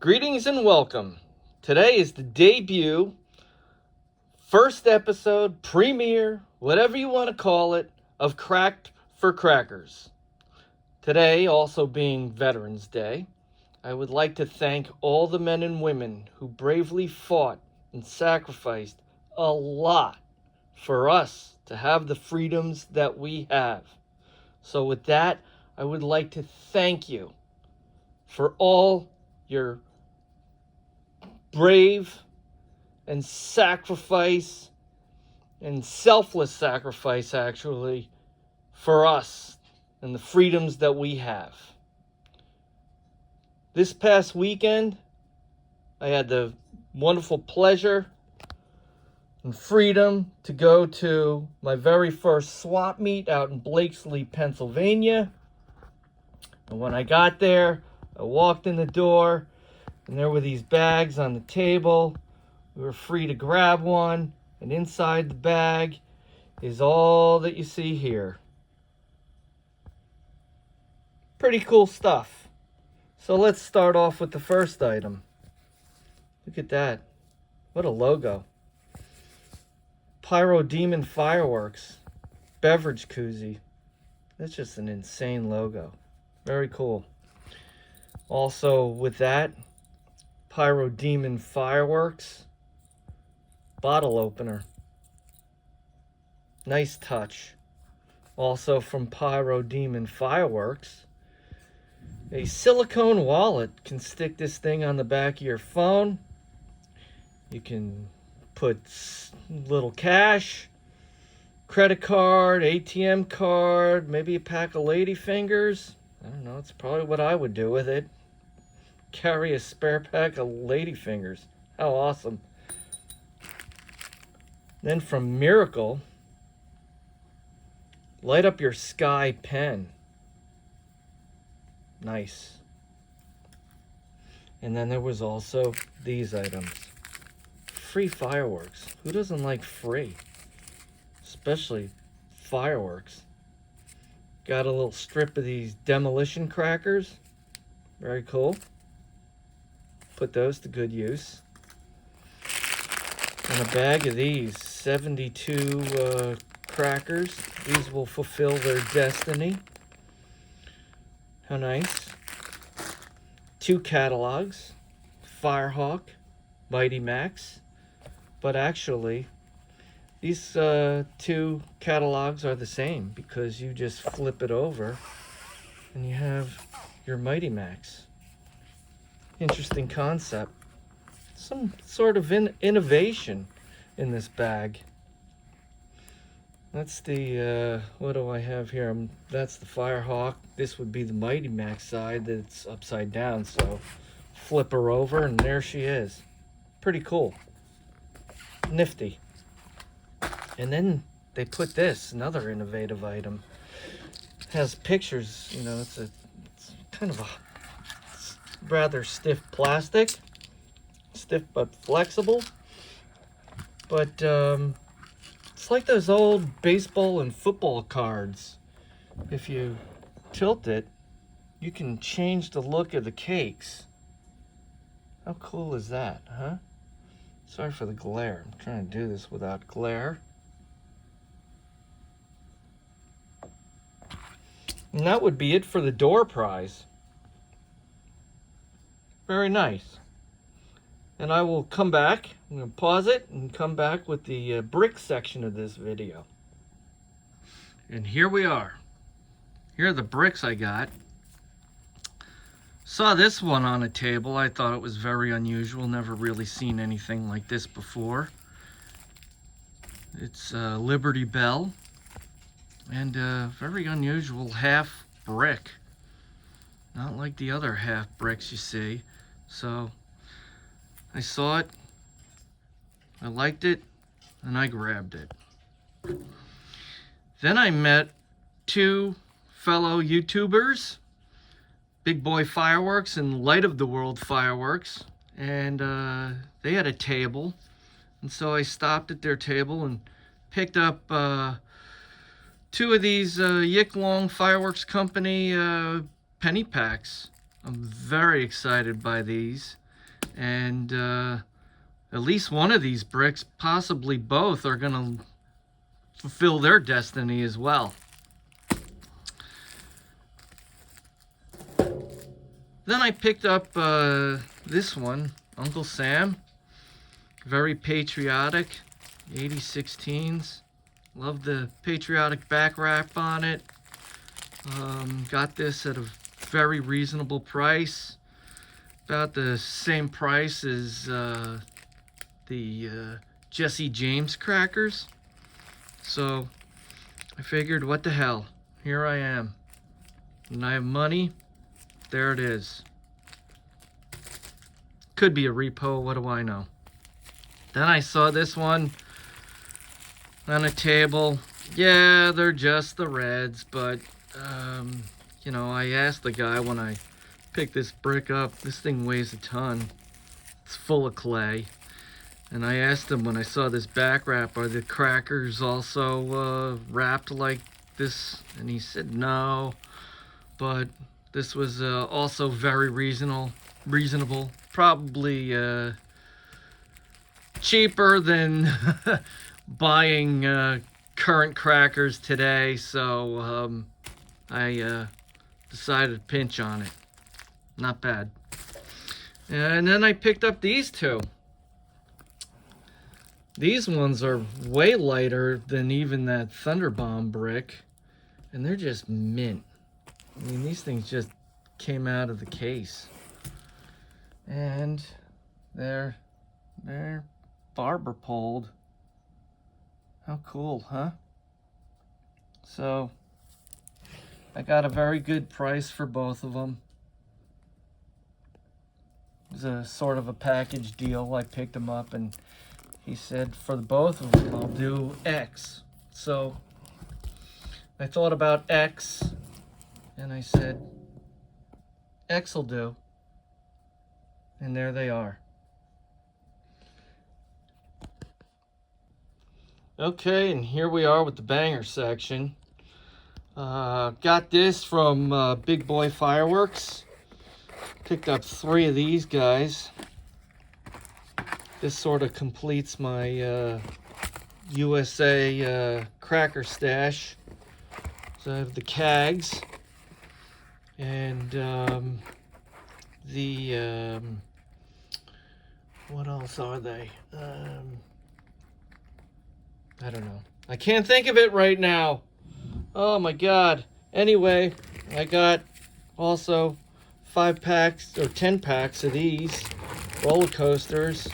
Greetings and welcome. Today is the debut, first episode, premiere, whatever you want to call it, of Cracked for Crackers. Today, also being Veterans Day, I would like to thank all the men and women who bravely fought and sacrificed a lot for us to have the freedoms that we have. So with that, I would like to thank you for all your brave and sacrifice and selfless sacrifice, actually, for us and the freedoms that we have. This past weekend, I had the wonderful pleasure and freedom to go to my very first swap meet out in Blakeslee, Pennsylvania. And when I got there, I walked in the door, and there were these bags on the table. We were free to grab one, and inside the bag is all that you see here. Pretty cool stuff. So let's start off with the first item. Look at that. What a logo. Pyro Demon Fireworks beverage koozie. That's just an insane logo. Very cool. Also with that, Pyro Demon Fireworks bottle opener. Nice touch. Also from Pyro Demon Fireworks, a silicone wallet. Can stick this thing on the back of your phone. You can put little cash, credit card, ATM card, maybe a pack of ladyfingers. I don't know, it's probably what I would do with it. Carry a spare pack of ladyfingers. How awesome. Then from Miracle, light up your sky pen. Nice. And then there was also these items. Free fireworks. Who doesn't like free? Especially fireworks. Got a little strip of these demolition crackers. Very cool. Put those to good use. And a bag of these 72 crackers. These will fulfill their destiny. How nice. 2 catalogs. Firehawk, Mighty Max. But actually, these 2 catalogs are the same, because you just flip it over and you have your Mighty Max. Interesting concept. Some sort of innovation in this bag. That's the, what do I have here? That's the Firehawk. This would be the Mighty Max side that's upside down. So flip her over and there she is. Pretty cool. Nifty. And then they put this, another innovative item. It has pictures, you know, it's kind of a rather stiff plastic. Stiff but flexible. But it's like those old baseball and football cards. If you tilt it, you can change the look of the cakes. How cool is that, huh? Sorry for the glare. I'm trying to do this without glare. And that would be it for the door prize. Very nice. And I will come back. I'm going to pause it and come back with the brick section of this video. And here we are. Here are the bricks I got. Saw this one on a table. I thought it was very unusual. Never really seen anything like this before. It's Liberty Bell. And a very unusual half brick. Not like the other half bricks you see. So I saw it, I liked it, and I grabbed it. Then I met 2 fellow YouTubers, Big Boy Fireworks and Light of the World Fireworks, and they had a table, and so I stopped at their table and picked up 2 of these Yick Long Fireworks Company penny packs. I'm very excited by these. And at least one of these bricks, possibly both, are gonna fulfill their destiny as well. Then I picked up this one, Uncle Sam. Very patriotic, 8016s. Love the patriotic back wrap on it. Got this at a very reasonable price. About the same price as the Jesse James crackers. So I figured, what the hell? Here I am. And I have money. There it is. Could be a repo, what do I know? Then I saw this one on a table. Yeah, they're just the reds, but you know, I asked the guy when I picked this brick up, this thing weighs a ton. It's full of clay. And I asked him when I saw this back wrap, are the crackers also wrapped like this? And he said no, but this was also very reasonable. Probably cheaper than buying current crackers today, so I decided to pinch on it. Not bad. And then I picked up these two. These ones are way lighter than even that Thunderbomb brick, and they're just mint. I mean, these things just came out of the case. And they're barber poled. How cool, huh? So I got a very good price for both of them. It was a sort of a package deal. I picked them up and he said for both of them I'll do X. So I thought about X and I said X will do. And there they are. Okay, and here we are with the banger section. Got this from Big Boy Fireworks. Picked up 3 of these guys. This sort of completes my USA cracker stash. So I have the Cags and the what else are they? I don't know. I can't think of it right now. Oh my god. Anyway, I got also 5 packs or 10 packs of these roller coasters.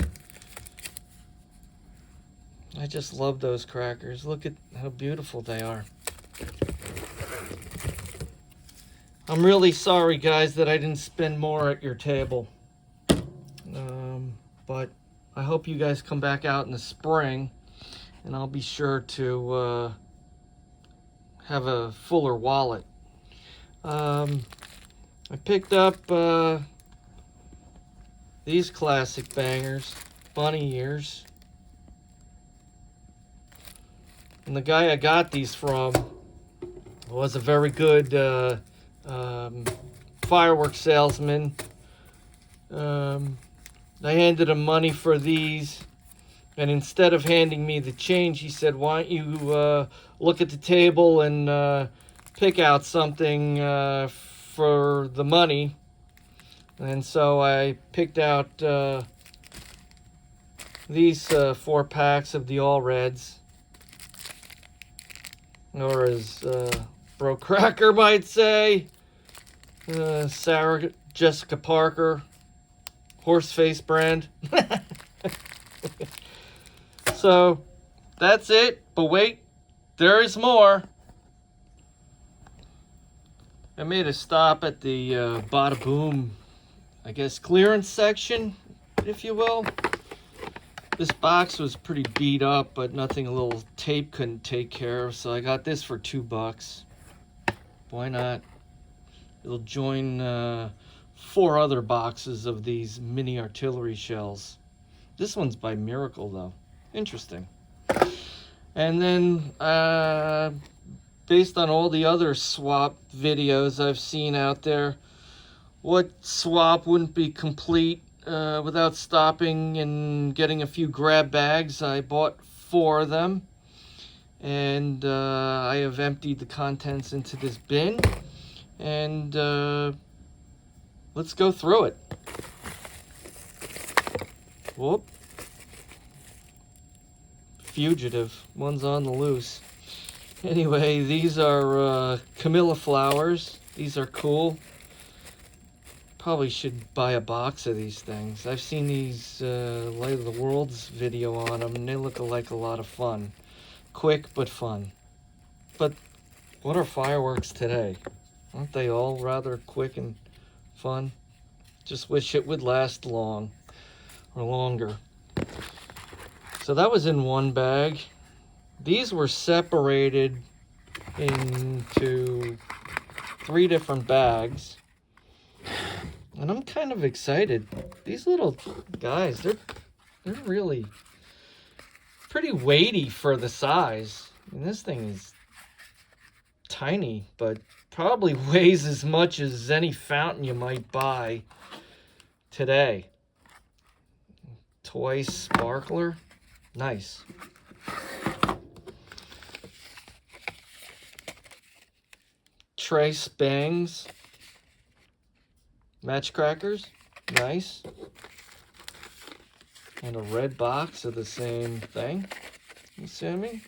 I just love those crackers. Look at how beautiful they are. I'm really sorry, guys, that I didn't spend more at your table. But I hope you guys come back out in the spring, and I'll be sure to have a fuller wallet. I picked up these classic bangers, bunny ears. And the guy I got these from was a very good firework salesman. I handed him money for these, and instead of handing me the change, he said, why don't you look at the table and pick out something for the money. And so I picked out these 4 packs of the All Reds, or as Bro Cracker might say, Sarah Jessica Parker Horseface brand. So that's it, but wait, there is more. I made a stop at the Bada Boom, I guess, clearance section, if you will. This box was pretty beat up, but nothing a little tape couldn't take care of, so I got this for $2. Why not? It'll join 4 other boxes of these mini artillery shells. This one's by Miracle, though. Interesting. And then, based on all the other swap videos I've seen out there, what swap wouldn't be complete without stopping and getting a few grab bags. I bought 4 of them, and I have emptied the contents into this bin, and let's go through it. Whoop. Fugitive. One's on the loose. Anyway, these are camellia flowers. These are cool. Probably should buy a box of these things. I've seen these Light of the World's video on them, and they look like a lot of fun. Quick, but fun. But what are fireworks today? Aren't they all rather quick and fun? Just wish it would last long, or longer. So that was in one bag. These were separated into 3 different bags. And I'm kind of excited. These little guys, they're really pretty weighty for the size. And this thing is tiny, but probably weighs as much as any fountain you might buy today. Toy sparkler. Nice. Trace bangs. Match crackers. Nice. And a red box of the same thing. You see me?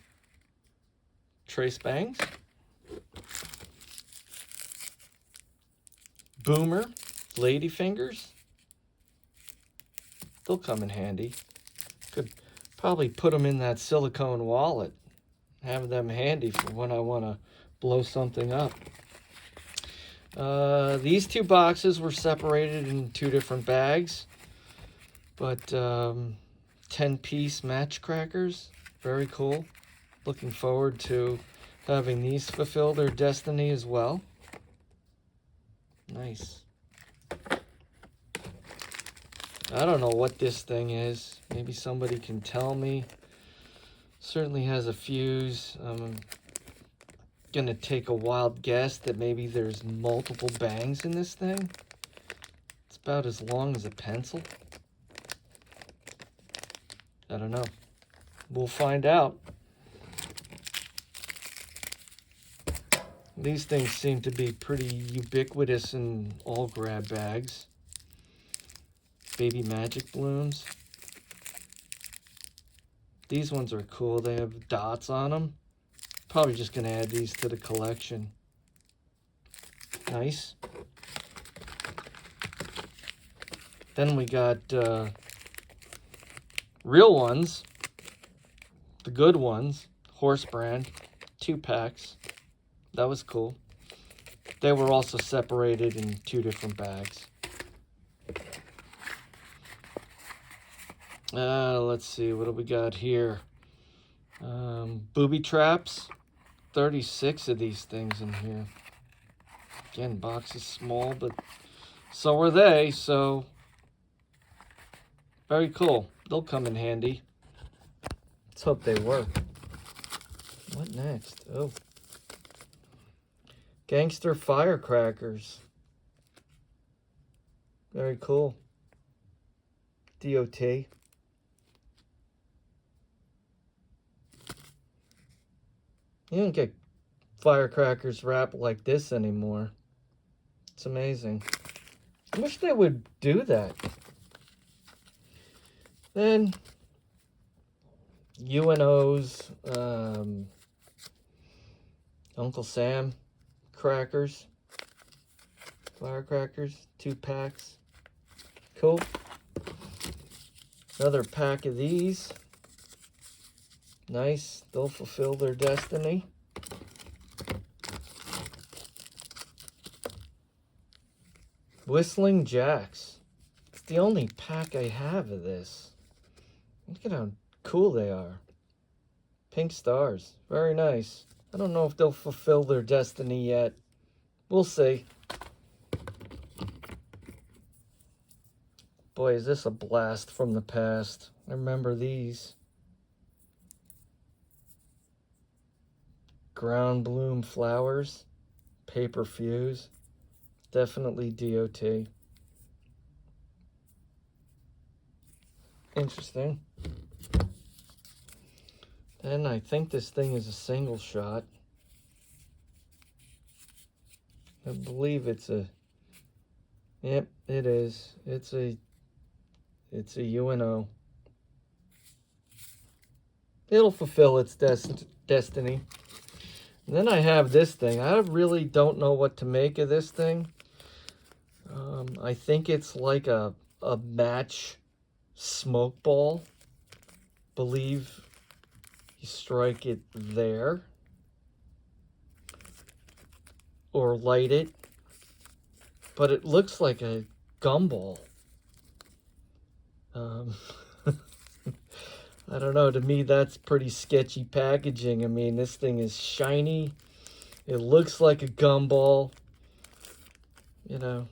Trace bangs. Boomer. Lady fingers. They'll come in handy. Could probably put them in that silicone wallet. Have them handy for when I want to blow something up. These 2 boxes were separated in 2 different bags. But 10-piece match crackers. Very cool. Looking forward to having these fulfill their destiny as well. Nice. I don't know what this thing is. Maybe somebody can tell me. Certainly has a fuse. I'm gonna take a wild guess that maybe there's multiple bangs in this thing. It's about as long as a pencil. I don't know. We'll find out. These things seem to be pretty ubiquitous in all grab bags. Baby magic blooms. These ones are cool. They have dots on them. Probably just going to add these to the collection. Nice. Then we got real ones. The good ones. Horse brand. 2 packs. That was cool. They were also separated in 2 different bags. Let's see, what do we got here? Booby traps. 36 of these things in here. Again, box is small, but so are they, so very cool. They'll come in handy. Let's hope they work. What next? Oh. Gangster firecrackers. Very cool. DOT. You don't get firecrackers wrapped like this anymore. It's amazing. I wish they would do that. Then UNO's Uncle Sam crackers. Firecrackers. 2 packs. Cool. Another pack of these. Nice. They'll fulfill their destiny. Whistling Jacks. It's the only pack I have of this. Look at how cool they are. Pink stars. Very nice. I don't know if they'll fulfill their destiny yet. We'll see. Boy, is this a blast from the past. I remember these. Ground bloom flowers. Paper fuse. Definitely DOT. interesting. Then I think this thing is a single shot. I believe it's a, yep, it is. It's a UNO. It'll fulfill its destiny. And then I have this thing. I really don't know what to make of this thing. I think it's like a match smoke ball. Believe you strike it there or light it, but it looks like a gumball. I don't know, to me that's pretty sketchy packaging. I mean, this thing is shiny. It looks like a gumball. You know,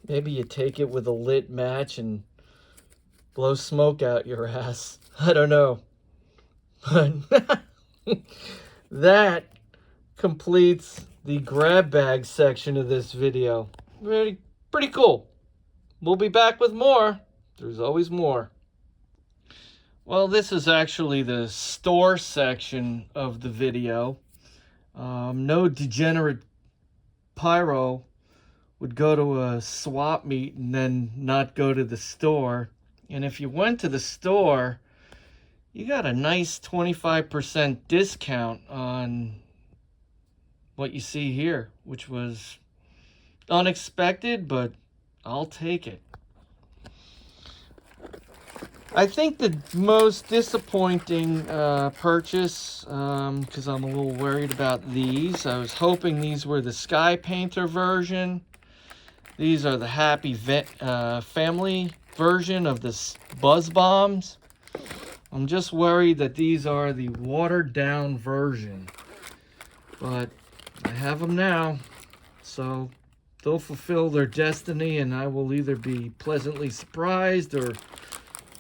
maybe you take it with a lit match and blow smoke out your ass. I don't know. But that completes the grab bag section of this video. Pretty cool. We'll be back with more. There's always more. Well, this is actually the store section of the video. No degenerate Pyro would go to a swap meet and then not go to the store. And if you went to the store, you got a nice 25% discount on what you see here, which was unexpected, but I'll take it. I think the most disappointing purchase, because I'm a little worried about these. I was hoping these were the Sky Painter version. These are the Happy Family version of the Buzz Bombs. I'm just worried that these are the watered down version. But I have them now, so they'll fulfill their destiny, and I will either be pleasantly surprised or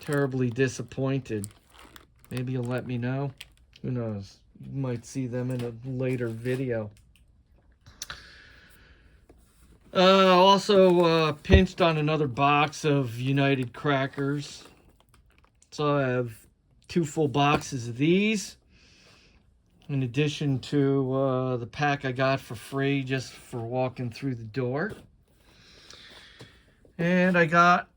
terribly disappointed. Maybe you'll let me know. Who knows? You might see them in a later video. Also pinched on another box of United crackers. So I have 2 full boxes of these, in addition to the pack I got for free just for walking through the door. And I got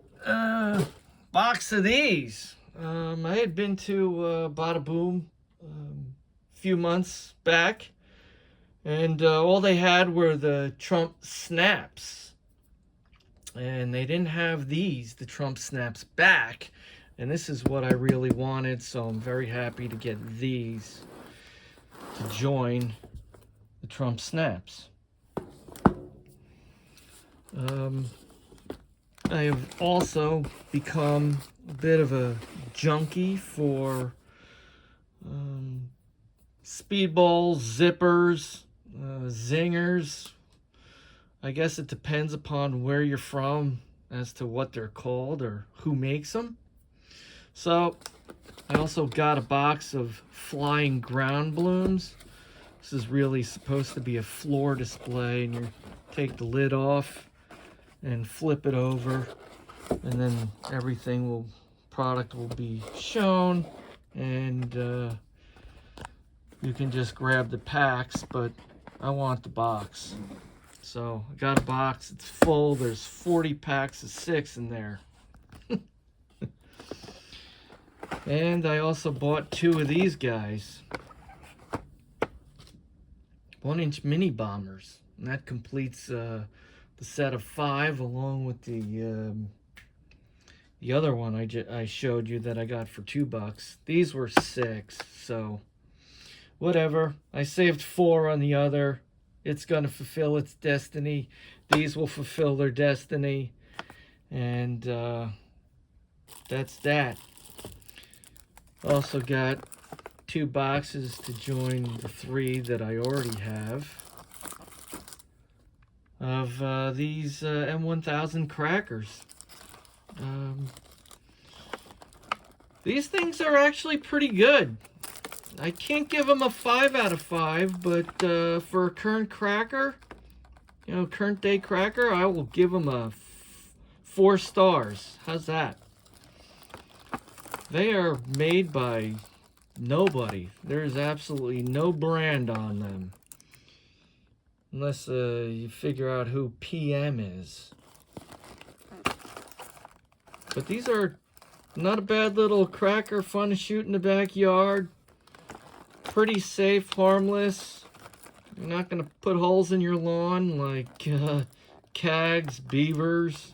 box of these. I had been to Bada Boom a few months back, and all they had were the Trump snaps, and they didn't have these, the Trump snaps, back, and this is what I really wanted, so I'm very happy to get these to join the Trump snaps. I have also become a bit of a junkie for speedballs, zippers, zingers. I guess it depends upon where you're from as to what they're called or who makes them. So I also got a box of flying ground balloons. This is really supposed to be a floor display, and you take the lid off and flip it over, and then product will be shown, and you can just grab the packs, but I want the box. So I got a box, it's full, there's 40 packs of 6 in there. And I also bought 2 of these guys. 1-inch mini bombers, and that completes the set of 5, along with the other one I showed you that I got for $2. These were 6, so whatever. I saved 4 on the other. It's going to fulfill its destiny. These will fulfill their destiny, and that's that. Also got 2 boxes to join the 3 that I already have of these M1000 crackers. These things are actually pretty good. I can't give them a 5 out of 5, but for a current cracker, current day cracker, I will give them a 4 stars. How's that? They are made by nobody. There's absolutely no brand on them. Unless you figure out who PM is. But these are not a bad little cracker, fun to shoot in the backyard. Pretty safe, harmless. You're not going to put holes in your lawn like cags, beavers,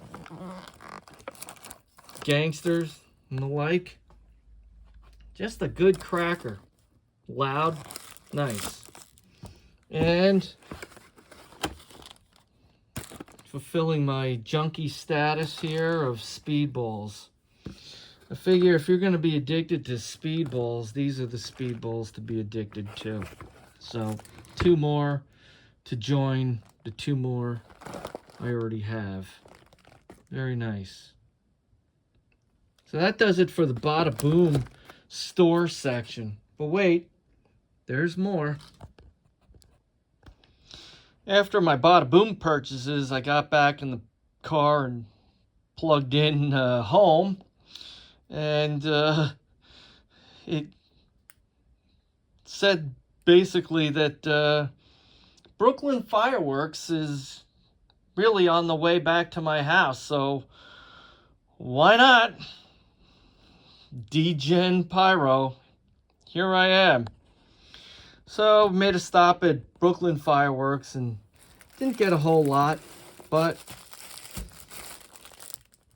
gangsters, and the like. Just a good cracker. Loud, nice. And fulfilling my junkie status here of speedballs. I figure if you're going to be addicted to speedballs, these are the speedballs to be addicted to. So, 2 more to join the 2 more I already have. Very nice. So that does it for the Bada Boom store section. But wait, there's more. After my Bada Boom purchases, I got back in the car and plugged in home. And it said basically that Brooklyn Fireworks is really on the way back to my house. So why not? D-Gen Pyro. Here I am. So made a stop at Brooklyn Fireworks and didn't get a whole lot, but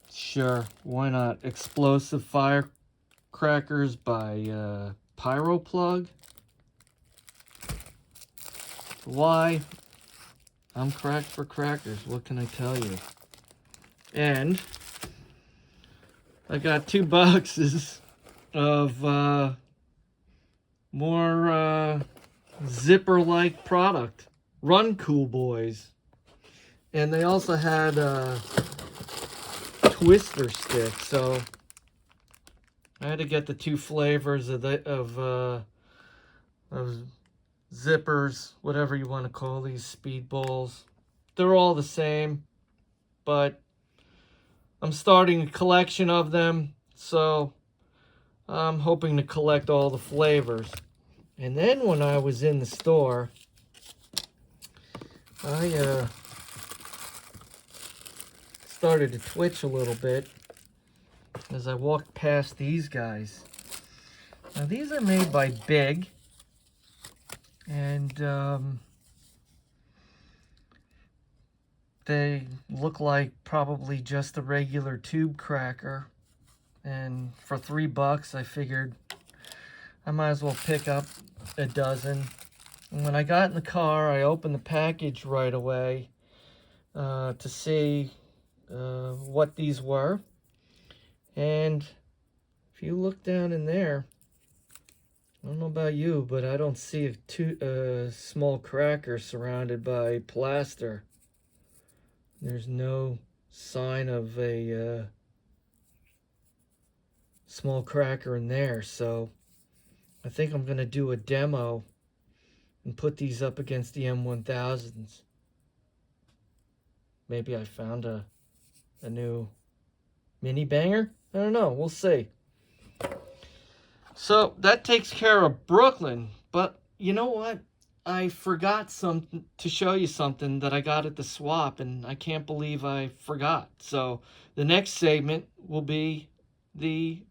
sure, why not? Explosive firecrackers by Pyro plug. Why? I'm cracked for crackers. What can I tell you? And I got 2 boxes of more zipper-like product. Run Cool Boys. And they also had Twister stick, so I had to get the 2 flavors of zippers, whatever you want to call these speedballs. They're all the same, but I'm starting a collection of them, so I'm hoping to collect all the flavors. And then when I was in the store, I started to twitch a little bit as I walked past these guys. Now these are made by Big, and they look like probably just a regular tube cracker. And for $3, I figured I might as well pick up a dozen. And when I got in the car, I opened the package right away to see what these were. And if you look down in there, I don't know about you, but I don't see a small cracker surrounded by plaster. There's no sign of a small cracker in there, so I think I'm going to do a demo and put these up against the M1000s. Maybe I found a new mini banger? I don't know, we'll see. So that takes care of Brooklyn, but you know what? I forgot to show you something that I got at the swap, and I can't believe I forgot. So the next segment will be the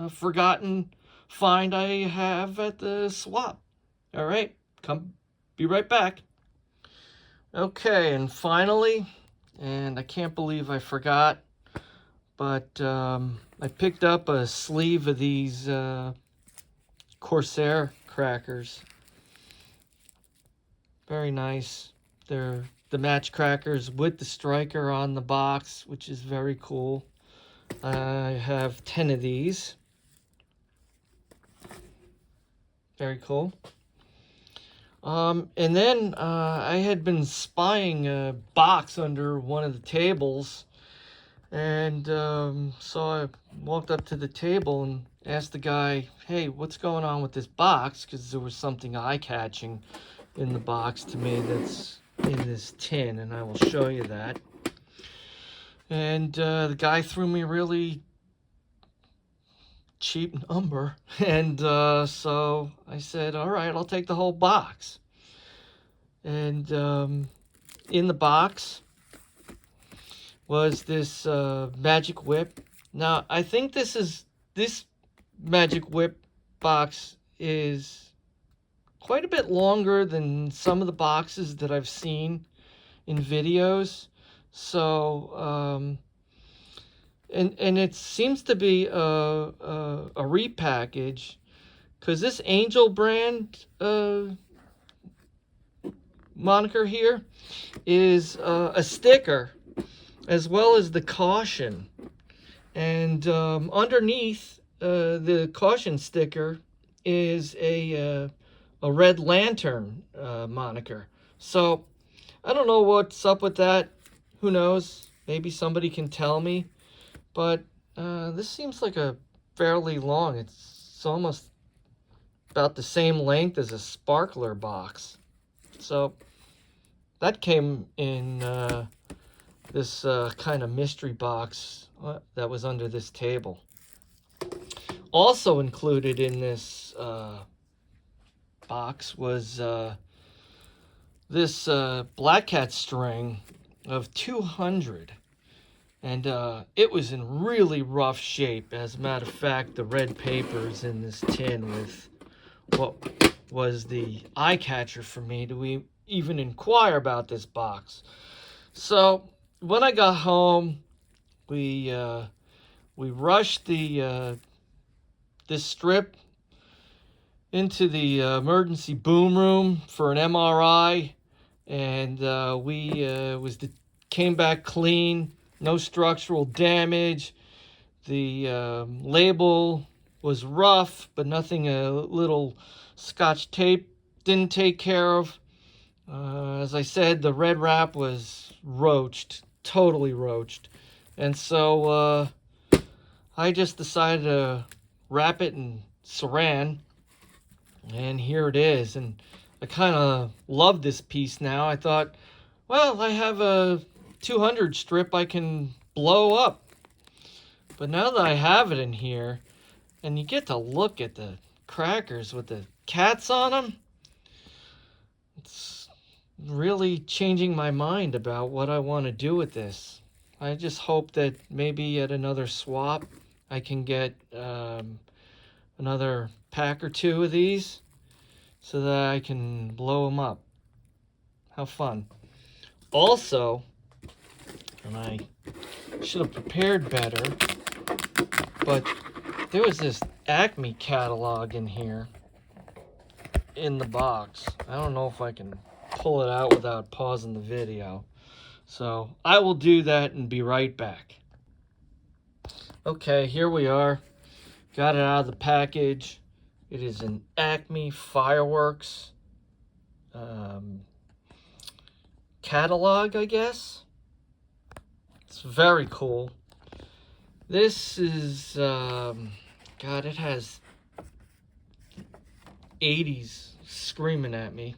forgotten find I have at the swap. All right, be right back. Okay, and finally, and I can't believe I forgot, but I picked up a sleeve of these Corsair crackers. Very nice. They're the match crackers with the striker on the box, which is very cool. I have 10 of these. Very cool. And then I had been spying a box under one of the tables. And so I walked up to the table and asked the guy, hey, what's going on with this box? Because there was something eye-catching in the box to me that's in this tin, and I will show you that. And the guy threw me a really cheap number. And so I said, all right, I'll take the whole box. And in the box was this Magic Whip. Now, I think this Magic Whip box is quite a bit longer than some of the boxes that I've seen in videos. So, and it seems to be a repackage, because this Angel brand moniker here is a sticker, as well as the caution. And underneath the caution sticker is a Red Lantern moniker. So I don't know what's up with that. Who knows? Maybe somebody can tell me. But this seems like a fairly long. It's almost about the same length as a sparkler box. So that came in this kind of mystery box that was under this table. Also included in this box was this Black Cat string of 200. And it was in really rough shape. As a matter of fact, the red paper's in this tin with what was the eye catcher for me to even inquire about this box. So when I got home, we rushed this strip into the emergency boom room for an MRI, and came back clean, no structural damage. The label was rough, but nothing a little Scotch tape didn't take care of. As I said, the red wrap was roached, totally roached. And so I just decided to wrap it in saran, and here it is. And I kind of love this piece now. I thought, well, I have a 200 strip I can blow up. But now that I have it in here, and you get to look at the crackers with the cats on them, it's really changing my mind about what I want to do with this. I just hope that maybe at another swap I can get another pack or two of these so that I can blow them up. How fun. Also, and I should have prepared better, but there was this Acme catalog in here in the box. I don't know if I can pull it out without pausing the video. So I will do that and be right back. Okay, here we are. Got it out of the package. It is an Acme Fireworks catalog, I guess. It's very cool. This is, God, it has 80s screaming at me.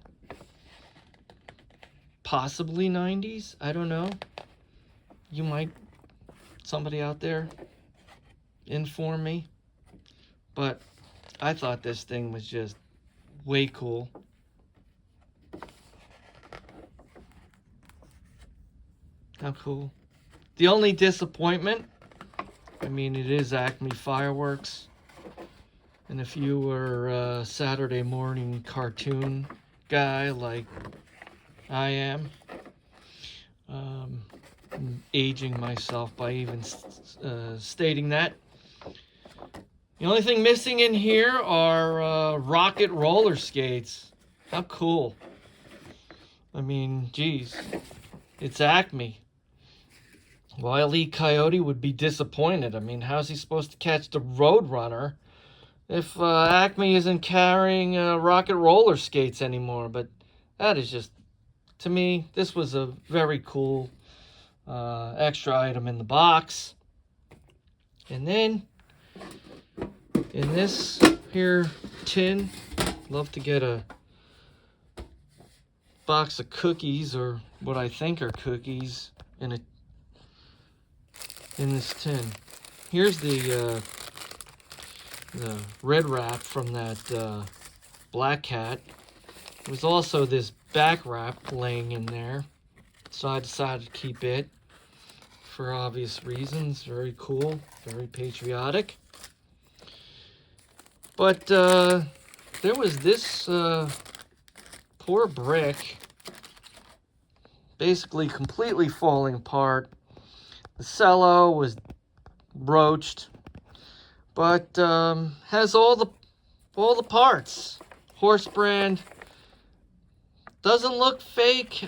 Possibly 90s, I don't know. You might, somebody out there, inform me. But I thought this thing was just way cool. How cool. The only disappointment, I mean, it is Acme Fireworks. And if you were a Saturday morning cartoon guy like I am, I'm aging myself by even stating that. The only thing missing in here are rocket roller skates. How cool. I mean, geez, it's Acme. Wile E. Coyote would be disappointed. I mean, how's he supposed to catch the Roadrunner if Acme isn't carrying rocket roller skates anymore? But that is just, to me, this was a very cool extra item in the box. And then, in this here tin, love to get a box of cookies, or what I think are cookies, in this tin. Here's the the red wrap from that Black Cat. There was also this back wrap laying in there, so I decided to keep it for obvious reasons. Very cool, very patriotic. But there was this poor brick basically completely falling apart. The cello was broached, but has all the parts. Horse brand. Doesn't look fake.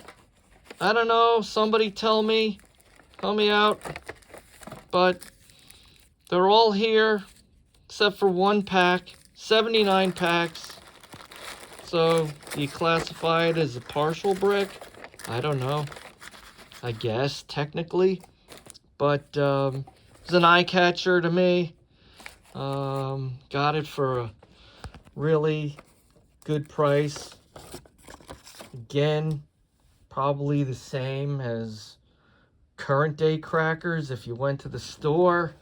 I don't know. Somebody tell me out. But they're all here except for one pack. 79 packs. So do you classify it as a partial brick? I don't know. I guess technically, but it's an eye catcher to me. Got it for a really good price. Again, probably the same as current day crackers if you went to the store.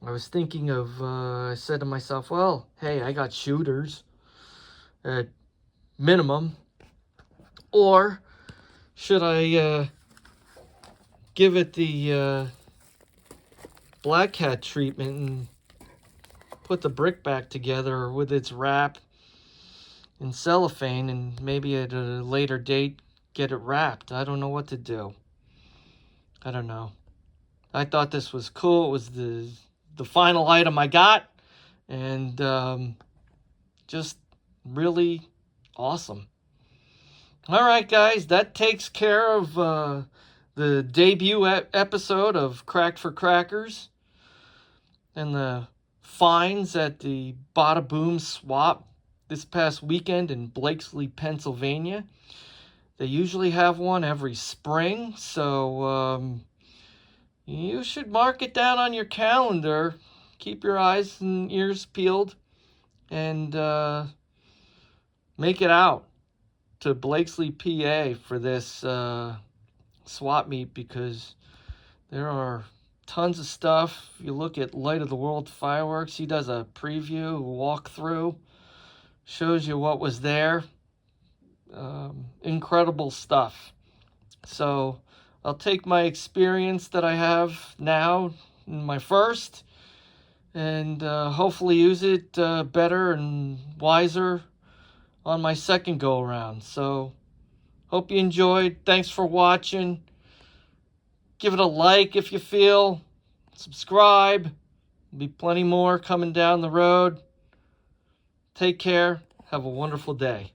I was thinking of, I said to myself, well, hey, I got shooters at minimum. Or should I give it the Black Cat treatment and put the brick back together with its wrap in cellophane and maybe at a later date get it wrapped? I don't know what to do. I don't know. I thought this was cool. It was the final item I got, and just really awesome. All right, guys, that takes care of the debut episode of Cracked for Crackers and the finds at the Bada Boom swap this past weekend in Blakeslee, Pennsylvania. They usually have one every spring, so you should mark it down on your calendar. Keep your eyes and ears peeled and make it out to Blakeslee, PA for this swap meet, because there are tons of stuff. If you look at Light of the World Fireworks, he does a preview, walkthrough, shows you what was there. Incredible stuff. So I'll take my experience that I have now in my first and hopefully use it better and wiser on my second go around. So hope you enjoyed. Thanks for watching. Give it a like if you feel. Subscribe. There'll be plenty more coming down the road. Take care. Have a wonderful day.